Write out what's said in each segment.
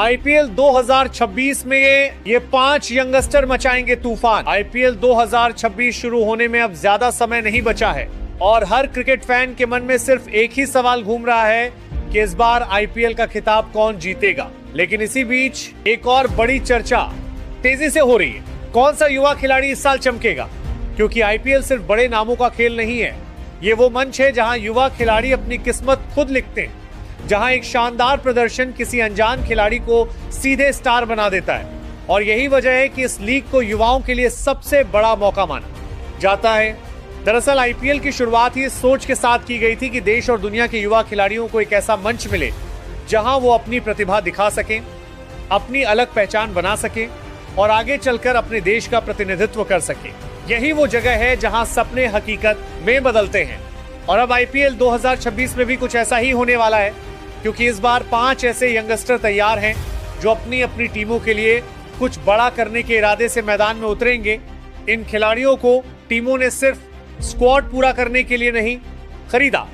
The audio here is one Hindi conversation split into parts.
आईपीएल 2026 में ये 5 यंगस्टर मचाएंगे तूफान। आईपीएल 2026 शुरू होने में अब ज्यादा समय नहीं बचा है और हर क्रिकेट फैन के मन में सिर्फ एक ही सवाल घूम रहा है कि इस बार आईपीएल का खिताब कौन जीतेगा। लेकिन इसी बीच एक और बड़ी चर्चा तेजी से हो रही है, कौन सा युवा खिलाड़ी इस साल चमकेगा। क्योंकि आईपीएल सिर्फ बड़े नामों का खेल नहीं है, ये वो मंच है जहां युवा खिलाड़ी अपनी किस्मत खुद लिखते हैं, जहां एक शानदार प्रदर्शन किसी अनजान खिलाड़ी को सीधे स्टार बना देता है। और यही वजह है कि इस लीग को युवाओं के लिए सबसे बड़ा मौका माना जाता है। दरअसल आईपीएल की शुरुआत ही इस सोच के साथ की गई थी कि देश और दुनिया के युवा खिलाड़ियों को एक ऐसा मंच मिले जहां वो अपनी प्रतिभा दिखा सकें, अपनी अलग पहचान बना सकें और आगे चलकर अपने देश का प्रतिनिधित्व कर सकें। यही वो जगह है जहां सपने हकीकत में बदलते हैं। और अब आईपीएल 2026 में भी कुछ ऐसा ही होने वाला है, क्योंकि इस बार 5 ऐसे यंगस्टर तैयार हैं जो अपनी अपनी टीमों के लिए कुछ बड़ा करने के इरादे से मैदान में उतरेंगे। इन खिलाड़ियों को टीमों ने सिर्फ स्क्वाड पूरा करने के लिए नहीं खरीदा,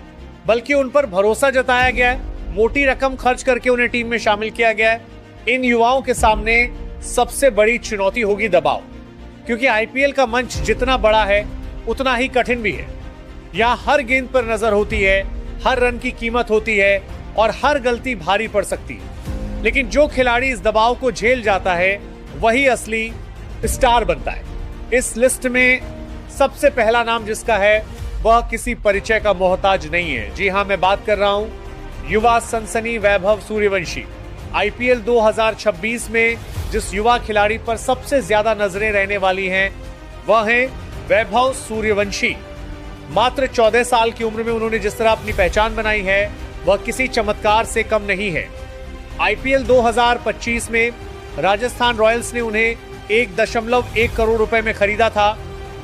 बल्कि उन पर भरोसा जताया गया है, मोटी रकम खर्च करके उन्हें टीम में शामिल किया गया है। इन युवाओं के सामने सबसे बड़ी चुनौती होगी दबाव, क्योंकि आईपीएल का मंच जितना बड़ा है उतना ही कठिन भी है। यहाँ हर गेंद पर नजर होती है, हर रन की कीमत होती है और हर गलती भारी पड़ सकती है। लेकिन जो खिलाड़ी इस दबाव को झेल जाता है वही असली स्टार बनता है। इस लिस्ट में सबसे पहला नाम जिसका है वह किसी परिचय का मोहताज नहीं है। जी हां, मैं बात कर रहा हूं युवा सनसनी वैभव सूर्यवंशी। आईपीएल 2026 में जिस युवा खिलाड़ी पर सबसे ज्यादा नजरें रहने वाली हैं वह है वैभव सूर्यवंशी। मात्र 14 साल की उम्र में उन्होंने जिस तरह अपनी पहचान बनाई है वह किसी चमत्कार से कम नहीं है। आईपीएल 2025 में राजस्थान रॉयल्स ने उन्हें 1.1 करोड़ रुपए में खरीदा था,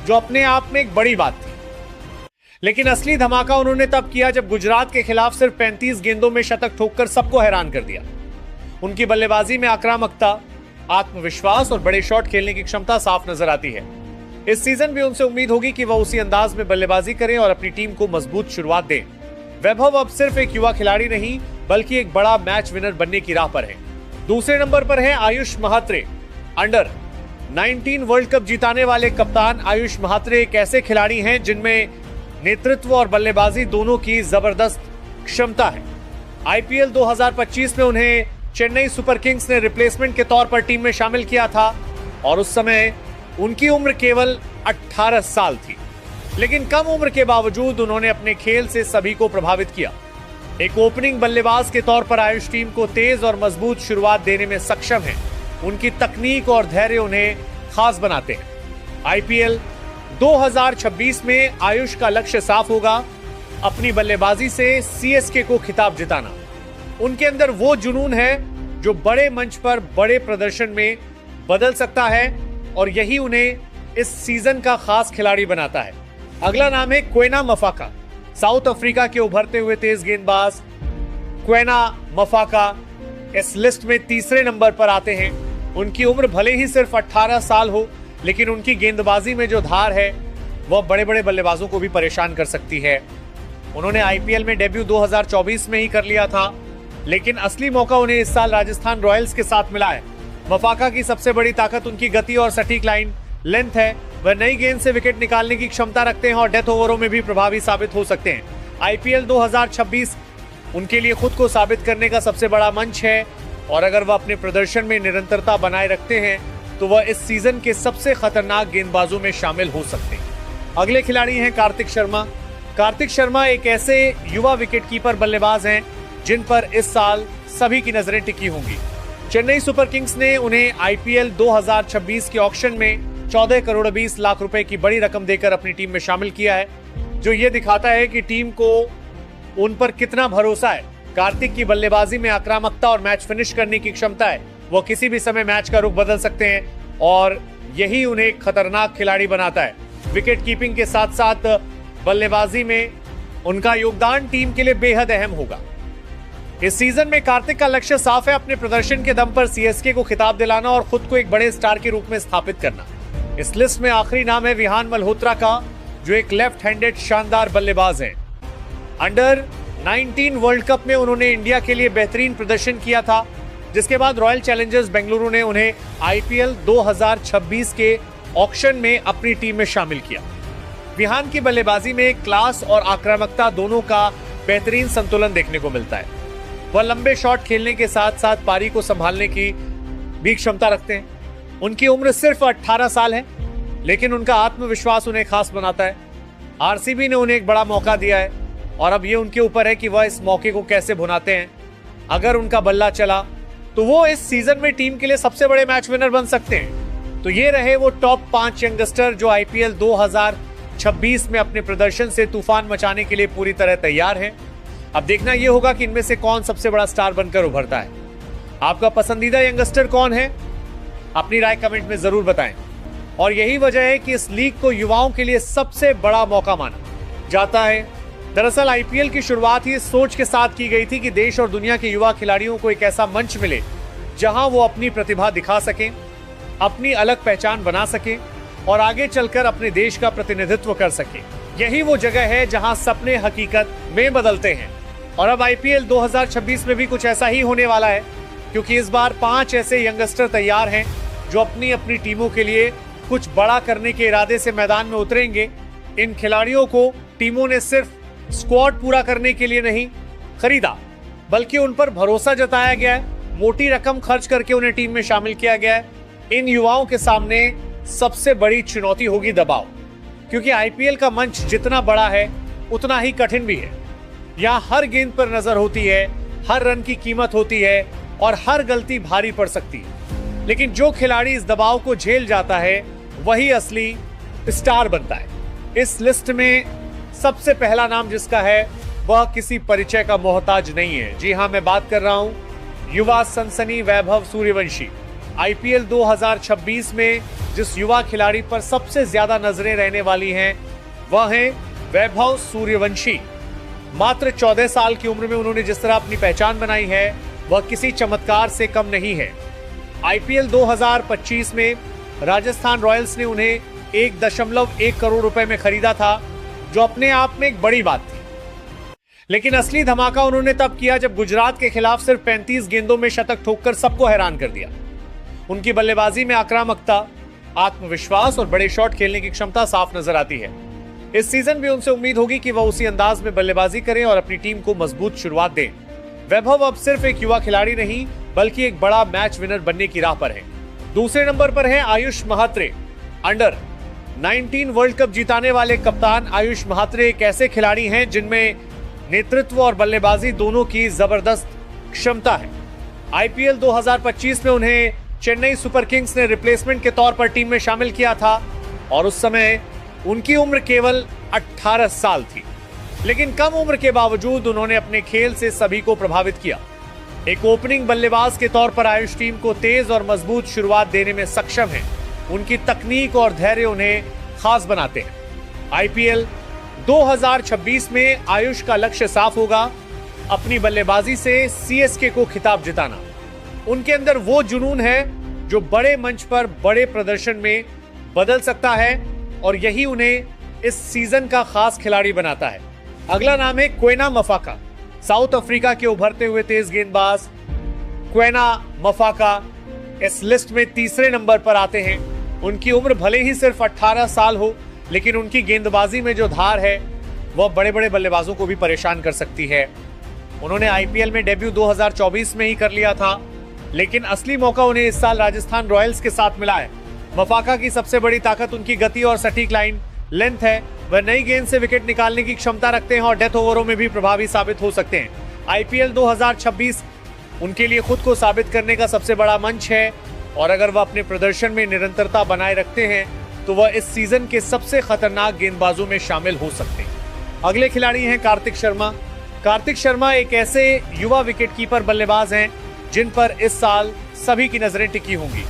जो अपने आप में एक बड़ी बात थी। लेकिन असली धमाका उन्होंने तब किया जब गुजरात के खिलाफ सिर्फ 35 गेंदों में शतक ठोककर सबको हैरान कर दिया। उनकी बल्लेबाजी में आक्रामकता, आत्मविश्वास और बड़े शॉट खेलने की क्षमता साफ नजर आती है। इस सीजन भी उनसे उम्मीद होगी कि वह उसी अंदाज में बल्लेबाजी करें और अपनी टीम को मजबूत शुरुआत दें। वैभव अब सिर्फ एक युवा खिलाड़ी नहीं बल्कि एक बड़ा मैच विनर बनने की राह पर है। दूसरे नंबर पर है Ayush Mhatre. Under 19 world cup जिताने वाले कप्तान आयुष महात्रे एक ऐसे खिलाड़ी हैं जिनमें नेतृत्व और बल्लेबाजी दोनों की जबरदस्त क्षमता है। आईपीएल 2025 में उन्हें चेन्नई सुपर किंग्स ने रिप्लेसमेंट के तौर पर टीम में शामिल किया था और उस समय उनकी उम्र केवल 18 साल थी। लेकिन कम उम्र के बावजूद उन्होंने अपने खेल से सभी को प्रभावित किया। एक ओपनिंग बल्लेबाज के तौर पर आयुष टीम को तेज और मजबूत शुरुआत देने में सक्षम है। उनकी तकनीक और धैर्य उन्हें खास बनाते हैं। आईपीएल 2026 में आयुष का लक्ष्य साफ होगा, अपनी बल्लेबाजी से सीएसके को खिताब जिताना। उनके अंदर वो जुनून है जो बड़े मंच पर बड़े प्रदर्शन में बदल सकता है और यही उन्हें इस सीजन का खास खिलाड़ी बनाता है। अगला नाम है क्वेना मफाका। साउथ अफ्रीका के उभरते हुए तेज गेंदबाज क्वेना मफाका इस लिस्ट में तीसरे नंबर पर आते हैं। उनकी उम्र भले ही सिर्फ 18 साल हो, लेकिन उनकी गेंदबाजी में जो धार है वह बड़े बड़े बल्लेबाजों को भी परेशान कर सकती है। उन्होंने आईपीएल में डेब्यू 2024 में ही कर लिया था, लेकिन असली मौका उन्हें इस साल राजस्थान रॉयल्स के साथ मिला है। मफाका की सबसे बड़ी ताकत उनकी गति और सटीक लाइन लेंथ है। वह नई गेंद से विकेट निकालने की क्षमता रखते हैं और डेथ ओवरों में भी प्रभावी साबित हो सकते हैं। आईपीएल 2026 उनके लिए खुद को साबित करने का सबसे बड़ा मंच है और अगर वह अपने प्रदर्शन में निरंतरता बनाए रखते हैं तो वह इस सीजन के सबसे खतरनाक गेंदबाजों में शामिल हो सकते हैं। अगले खिलाड़ी हैं कार्तिक शर्मा। कार्तिक शर्मा एक ऐसे युवा विकेटकीपर बल्लेबाज हैं जिन पर इस साल सभी की नजरें टिकी होंगी। चेन्नई सुपर किंग्स ने उन्हें आईपीएल 2026 के ऑक्शन में 14 करोड़ 20 लाख रुपए की बड़ी रकम देकर अपनी टीम में शामिल किया है, जो ये दिखाता है कि टीम को उन पर कितना भरोसा है। कार्तिक की बल्लेबाजी में आक्रामकता और मैच फिनिश करने की क्षमता है। वो किसी भी समय मैच का रुख बदल सकते हैं और यही उन्हें एक खतरनाक खिलाड़ी बनाता है। विकेट कीपिंग के साथ साथ बल्लेबाजी में उनका योगदान टीम के लिए बेहद अहम होगा। इस सीजन में कार्तिक का लक्ष्य साफ है, अपने प्रदर्शन के दम पर सीएसके को खिताब दिलाना और खुद को एक बड़े स्टार के रूप में स्थापित करना। इस लिस्ट में आखिरी नाम है विहान मल्होत्रा का, जो एक लेफ्ट हैंडेड शानदार बल्लेबाज हैं। अंडर 19 वर्ल्ड कप में उन्होंने इंडिया के लिए बेहतरीन प्रदर्शन किया था जिसके बाद रॉयल चैलेंजर्स बेंगलुरु ने उन्हें आईपीएल 2026 के ऑक्शन में अपनी टीम में शामिल किया। विहान की बल्लेबाजी में क्लास और आक्रामकता दोनों का बेहतरीन संतुलन देखने को मिलता है। वह लंबे शॉट खेलने के साथ साथ पारी को संभालने की भी क्षमता रखते हैं। उनकी उम्र सिर्फ 18 साल है, लेकिन उनका आत्मविश्वास उन्हें खास बनाता है। आरसीबी ने उन्हें एक बड़ा मौका दिया है और अब ये उनके ऊपर है कि वह इस मौके को कैसे भुनाते हैं। अगर उनका बल्ला चला तो वो इस सीजन में टीम के लिए सबसे बड़े मैच विनर बन सकते हैं। तो ये रहे वो टॉप 5 यंगस्टर जो आईपीएल 2026 में अपने प्रदर्शन से तूफान मचाने के लिए पूरी तरह तैयार हैं। अब देखना यह होगा कि इनमें से कौन सबसे बड़ा स्टार बनकर उभरता है। आपका पसंदीदा यंगस्टर कौन है? अपनी राय कमेंट में जरूर बताएं। और यही वजह है कि इस लीग को युवाओं के लिए सबसे बड़ा मौका माना जाता है। दरअसल आईपीएल की शुरुआत ही इस सोच के साथ की गई थी कि देश और दुनिया के युवा खिलाड़ियों को एक ऐसा मंच मिले जहां वो अपनी प्रतिभा दिखा सकें, अपनी अलग पहचान बना सकें और आगे चलकर अपने देश का प्रतिनिधित्व कर सकें। यही वो जगह है जहां सपने हकीकत में बदलते हैं। और अब आईपीएल 2026 में भी कुछ ऐसा ही होने वाला है, क्योंकि इस बार 5 ऐसे यंगस्टर तैयार हैं जो अपनी अपनी टीमों के लिए कुछ बड़ा करने के इरादे से मैदान में उतरेंगे। इन खिलाड़ियों को टीमों ने सिर्फ स्क्वाड पूरा करने के लिए नहीं खरीदा, बल्कि उन पर भरोसा जताया गया है। मोटी रकम खर्च करके उन्हें टीम में शामिल किया गया है। इन युवाओं के सामने सबसे बड़ी चुनौती होगी दबाव, क्योंकि आईपीएल का मंच जितना बड़ा है उतना ही कठिन भी है। यहाँ हर गेंद पर नजर होती है, हर रन की कीमत होती है और हर गलती भारी पड़ सकती है। लेकिन जो खिलाड़ी इस दबाव को झेल जाता है वही असली स्टार बनता है। इस लिस्ट में सबसे पहला नाम जिसका है वह किसी परिचय का मोहताज नहीं है। जी हाँ, मैं बात कर रहा हूं युवा सनसनी वैभव सूर्यवंशी। आईपीएल 2026 में जिस युवा खिलाड़ी पर सबसे ज्यादा नजरें रहने वाली हैं वह है वैभव सूर्यवंशी। मात्र 14 साल की उम्र में उन्होंने जिस तरह अपनी पहचान बनाई है वह किसी चमत्कार से कम नहीं है। आईपीएल 2025 में राजस्थान रॉयल्स ने उन्हें 1.1 करोड़ रुपए में खरीदा था, जो अपने आप में एक बड़ी बात थी। लेकिन असली धमाका उन्होंने तब किया जब गुजरात के खिलाफ सिर्फ 35 गेंदों में शतक ठोककर सबको हैरान कर दिया। उनकी बल्लेबाजी में आक्रामकता, आत्मविश्वास और बड़े शॉट खेलने की क्षमता साफ नजर आती है। इस सीजन भी उनसे उम्मीद होगी कि वह उसी अंदाज में बल्लेबाजी करें और अपनी टीम को मजबूत शुरुआत दें। वैभव अब सिर्फ एक युवा खिलाड़ी नहीं बल्कि एक बड़ा मैच विनर बनने की राह पर है। दूसरे नंबर पर है Ayush Mhatre. Under 19 world cup जिताने वाले कप्तान आयुष महात्रे एक ऐसे खिलाड़ी हैं जिनमें नेतृत्व और बल्लेबाजी दोनों की जबरदस्त क्षमता है। आईपीएल 2025 में उन्हें चेन्नई सुपर किंग्स ने रिप्लेसमेंट के तौर पर टीम में शामिल किया था और उस समय उनकी उम्र केवल 18 साल थी। लेकिन कम उम्र के बावजूद उन्होंने अपने खेल से सभी को प्रभावित किया। एक ओपनिंग बल्लेबाज के तौर पर आयुष टीम को तेज और मजबूत शुरुआत देने में सक्षम है। उनकी तकनीक और धैर्य उन्हें खास बनाते हैं। आईपीएल 2026 में आयुष का लक्ष्य साफ होगा, अपनी बल्लेबाजी से सीएसके को खिताब जिताना। उनके अंदर वो जुनून है जो बड़े मंच पर बड़े प्रदर्शन में बदल सकता है और यही उन्हें इस सीजन का खास खिलाड़ी बनाता है। अगला नाम है क्वेना मफाका। साउथ अफ्रीका के उभरते हुए तेज गेंदबाज क्वेना मफाका इस लिस्ट में तीसरे नंबर पर आते हैं। उनकी उम्र भले ही सिर्फ 18 साल हो, लेकिन उनकी गेंदबाजी में जो धार है वह बड़े बड़े बल्लेबाजों को भी परेशान कर सकती है। उन्होंने आईपीएल में डेब्यू 2024 में ही कर लिया था, लेकिन असली मौका उन्हें इस साल राजस्थान रॉयल्स के साथ मिला है। मफाका की सबसे बड़ी ताकत उनकी गति और सटीक लाइन लेंथ है। वह नई गेंद से विकेट निकालने की क्षमता रखते हैं और डेथ ओवरों में भी प्रभावी साबित हो सकते हैं। आईपीएल 2026 उनके लिए खुद को साबित करने का सबसे बड़ा मंच है और अगर वह अपने प्रदर्शन में निरंतरता बनाए रखते हैं तो वह इस सीजन के सबसे खतरनाक गेंदबाजों में शामिल हो सकते हैं। अगले खिलाड़ी हैं कार्तिक शर्मा। कार्तिक शर्मा एक ऐसे युवा विकेटकीपर बल्लेबाज हैं जिन पर इस साल सभी की नजरें टिकी होंगी।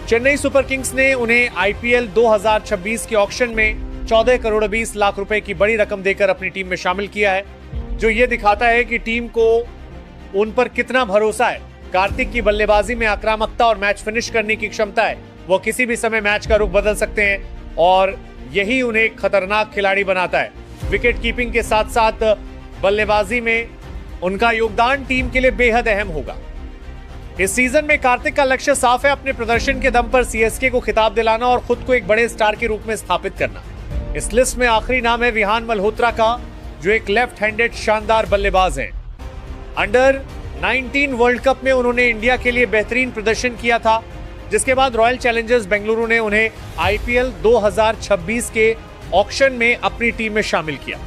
चेन्नई सुपर किंग्स ने उन्हें आईपीएल 2026 के ऑक्शन में 14 करोड़ 20 लाख रुपए की बड़ी रकम देकर अपनी टीम में शामिल किया है, जो ये दिखाता है कि टीम को उन पर कितना भरोसा है। कार्तिक की बल्लेबाजी में आक्रामकता और मैच फिनिश करने की क्षमता है। वो किसी भी समय मैच का रुख बदल सकते हैं और यही उन्हें एक खतरनाक खिलाड़ी बनाता है। विकेट कीपिंग के साथ साथ बल्लेबाजी में उनका योगदान टीम के लिए बेहद अहम होगा। इस सीजन में कार्तिक का लक्ष्य साफ है, अपने प्रदर्शन के दम पर सीएसके को खिताब दिलाना और खुद को एक बड़े स्टार के रूप में स्थापित करना। इस लिस्ट में आखिरी नाम है विहान मल्होत्रा का, जो एक लेफ्ट हैंडेड शानदार बल्लेबाज हैं। अंडर 19 वर्ल्ड कप में उन्होंने इंडिया के लिए बेहतरीन प्रदर्शन किया था, जिसके बाद रॉयल चैलेंजर्स बेंगलुरु ने उन्हें आईपीएल 2026 के ऑक्शन में अपनी टीम में शामिल किया।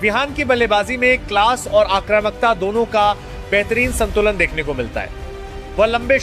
विहान की बल्लेबाजी में क्लास और आक्रामकता दोनों का बेहतरीन संतुलन देखने को मिलता है। वह लंबे